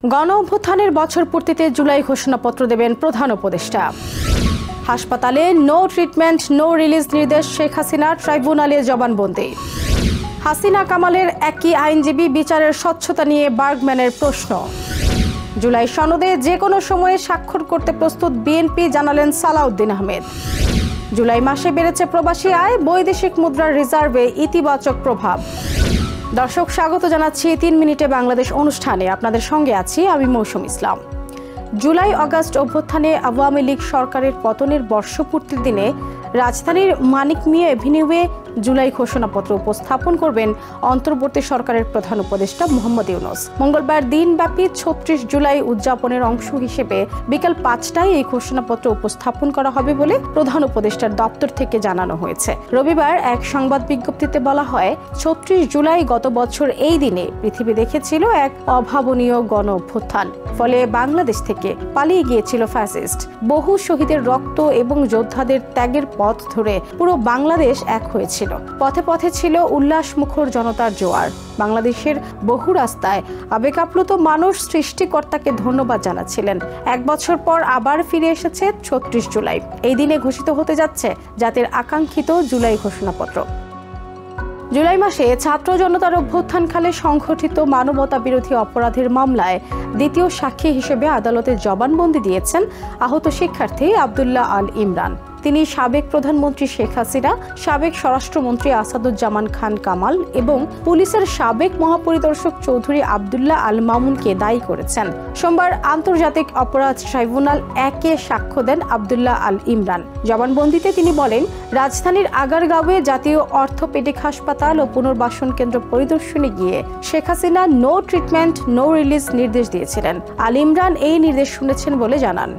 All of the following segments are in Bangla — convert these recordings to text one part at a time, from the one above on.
গণ অভ্যুত্থানের বছর পূর্তিতে জুলাই ঘোষণাপত্র দেবেন প্রধান উপদেষ্টা। হাসপাতালে নো ট্রিটমেন্ট নো রিলিজ নির্দেশ শেখ হাসিনার ট্রাইব্যুনালে জবানবন্দি। হাসিনা কামালের একই আইনজীবী বিচারের স্বচ্ছতা নিয়ে বার্গম্যানের প্রশ্ন। জুলাই সনদে যে কোনো সময়ে স্বাক্ষর করতে প্রস্তুত বিএনপি জানালেন সালাউদ্দিন আহমেদ। জুলাই মাসে বেড়েছে প্রবাসী আয়, বৈদেশিক মুদ্রার রিজার্ভে ইতিবাচক প্রভাব। দর্শক, স্বাগত জানাচ্ছি ৩ মিনিটে বাংলাদেশ অনুষ্ঠানে। আপনাদের সঙ্গে আছি আমি মৌসুম ইসলাম। জুলাই আগস্ট অভ্যুত্থানে আওয়ামী লীগ সরকারের পতনের বর্ষপূর্তির দিনে রাজধানীর মানিক মিয়া এভিনিউয়ে জুলাই ঘোষণাপত্র উপস্থাপন করবেন অন্তর্বর্তী সরকারের প্রধান উপদেষ্টা মোহাম্মদ ইউনূস। মঙ্গলবার দিনব্যাপী ৩৬ জুলাই উদযাপনের অংশ হিসেবে বিকেল ৫টায় এই ঘোষণাপত্র উপস্থাপন করা হবে বলে প্রধান উপদেষ্টার দপ্তর থেকে জানানো হয়েছে। রবিবার এক সংবাদ বিজ্ঞপ্তিতে বলা হয়, ৩৬ জুলাই গত বছর এই দিনে পৃথিবী দেখেছিল এক অভাবনীয় গণ অভ্যুত্থান। ফলে বাংলাদেশ থেকে পালিয়ে গিয়েছিল ফ্যাসিস্ট। বহু শহীদের রক্ত এবং যোদ্ধাদের ত্যাগের পথ ধরে পুরো বাংলাদেশ এক হয়েছিল। পথে পথে ছিল উল্লাসমুখর জনতার জোয়ার। বাংলাদেশের বহু রাস্তায় আবেগাপ্লুত মানুষ সৃষ্টিকর্তাকে ধন্যবাদ জানাচ্ছিলেন। ১ বছর পর আবার ফিরে এসেছে ৩৬ জুলাই। এই দিনে ঘোষিত হতে যাচ্ছে জাতির আকাঙ্ক্ষিত জুলাই ঘোষণাপত্র। জুলাই মাসে ছাত্র জনতার অভ্যুত্থানকালে সংঘটিত মানবতা বিরোধী অপরাধের মামলায় দ্বিতীয় সাক্ষী হিসেবে আদালতে জবানবন্দি দিয়েছেন আহত শিক্ষার্থী আব্দুল্লাহ আল ইমরান। তিনি সাবেক প্রধানমন্ত্রী শেখ হাসিনা, সাবেক স্বরাষ্ট্রমন্ত্রী আসাদুজ্জামান খান কামাল এবং পুলিশের সাবেক মহাপরিদর্শক চৌধুরী আব্দুল্লাহ আল মামুনকে দায়ী করেছেন। সোমবার আন্তর্জাতিক অপরাধ ট্রাইব্যুনাল ১-এ সাক্ষ্য দেন আব্দুল্লাহ আল ইমরান। জবানবন্দিতে তিনি বলেন, রাজধানীর আগারগাঁওয়ে জাতীয় অর্থোপেডিক হাসপাতাল ও পুনর্বাসন কেন্দ্র পরিদর্শনে গিয়ে Sheikh Hasina no treatment no release নির্দেশ দিয়েছিলেন। আল ইমরান এই নির্দেশ শুনেছেন বলে জানান।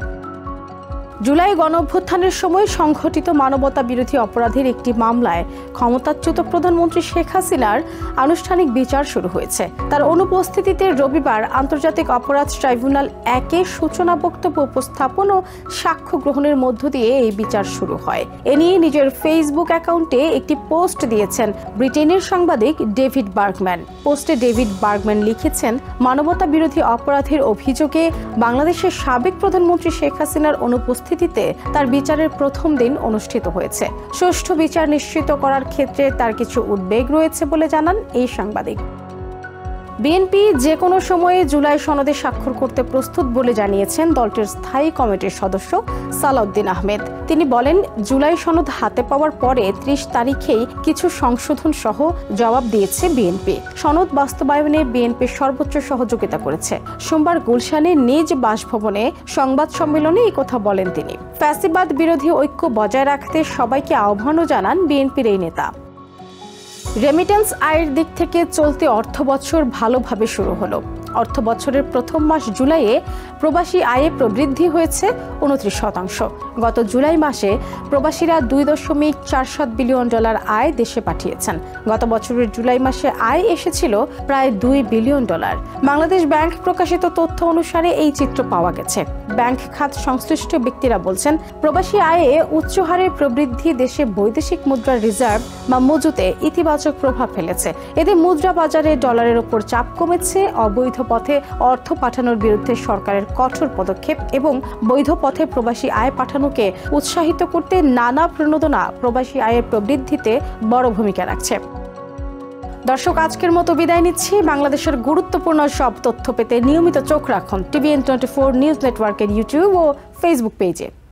জুলাই গণঅভ্যুত্থানের সময় সংঘটিত মানবতা বিরোধী অপরাধের একটি মামলায় ক্ষমতাচ্যুত প্রধানমন্ত্রী শেখ হাসিনার আনুষ্ঠানিক বিচার শুরু হয়েছে। তার অনুপস্থিতিতে রবিবার আন্তর্জাতিক অপরাধ ট্রাইব্যুনাল ১-এ সূচনা বক্তব্য উপস্থাপন ও সাক্ষ্য গ্রহণের মধ্য দিয়ে এই বিচার শুরু হয়। এ নিয়ে নিজের ফেসবুক অ্যাকাউন্টে একটি পোস্ট দিয়েছেন ব্রিটেনের সাংবাদিক ডেভিড বার্গম্যান। পোস্টে ডেভিড বার্গম্যান লিখেছেন, মানবতা বিরোধী অপরাধের অভিযোগে বাংলাদেশের সাবেক প্রধানমন্ত্রী শেখ হাসিনার অনুপস্থিতিতে তার বিচারের প্রথম দিন অনুষ্ঠিত হয়েছে। সুষ্ঠু বিচার নিশ্চিত করার ক্ষেত্রে তার কিছু উদ্বেগ রয়েছে বলে জানান এই সাংবাদিক। বিএনপি যে কোনো সময়ে জুলাই সনদে স্বাক্ষর করতে প্রস্তুত বলে জানিয়েছেন দলটির স্থায়ী কমিটির সদস্য সালাউদ্দিন আহমেদ। তিনি বলেন, জুলাই সনদ হাতে পাওয়ার পরে ৩০ তারিখেই কিছু সংশোধন সহ জবাব দিয়েছে বিএনপি। সনদ বাস্তবায়নে বিএনপি সর্বোচ্চ সহযোগিতা করেছে। সোমবার গুলশানে নিজ বাসভবনে সংবাদ সম্মেলনে এই কথা বলেন তিনি। ফ্যাসিবাদ বিরোধী ঐক্য বজায় রাখতে সবাইকে আহ্বানও জানান বিএনপির এই নেতা। রেমিটেন্স আয়ের দিক থেকে চলতি অর্থবছর ভালোভাবে শুরু হলো। অর্থবছরের প্রথম মাস জুলাইয়ে প্রবাসী আয়ে প্রবৃদ্ধি হয়েছে ২৯%। গত জুলাই মাসে প্রবাসীরা $২.৪৭ বিলিয়ন আয় দেশে পাঠিয়েছেন। গত বছরের জুলাই মাসে আয় এসেছিল প্রায় $২ বিলিয়ন। বাংলাদেশ ব্যাংক প্রকাশিত তথ্য অনুসারে এই চিত্র পাওয়া গেছে। ব্যাংক খাত সংশ্লিষ্ট ব্যক্তিরা বলছেন, প্রবাসী আয়ে উচ্চ হারে প্রবৃদ্ধি দেশে বৈদেশিক মুদ্রার রিজার্ভ বা মজুতে ইতিবাচক প্রভাব ফেলেছে। এতে মুদ্রা বাজারে ডলারের উপর চাপ কমেছে। অবৈধ পথে অর্থ পাঠানোর বিরুদ্ধে সরকারের কঠোর পদক্ষেপ এবং বৈধ পথে প্রবাসী আয় পাঠানোকে উৎসাহিত করতে নানা প্রণোদনা প্রবাসী আয়ের প্রবৃদ্ধিতে বড় ভূমিকা রাখছে। দর্শক, আজকের মতো বিদায় নিচ্ছি। বাংলাদেশের গুরুত্বপূর্ণ সব তথ্য পেতে নিয়মিত চোখ রাখুন TVN24 নিউজ নেটওয়ার্কের ইউটিউব ও ফেসবুক পেজে।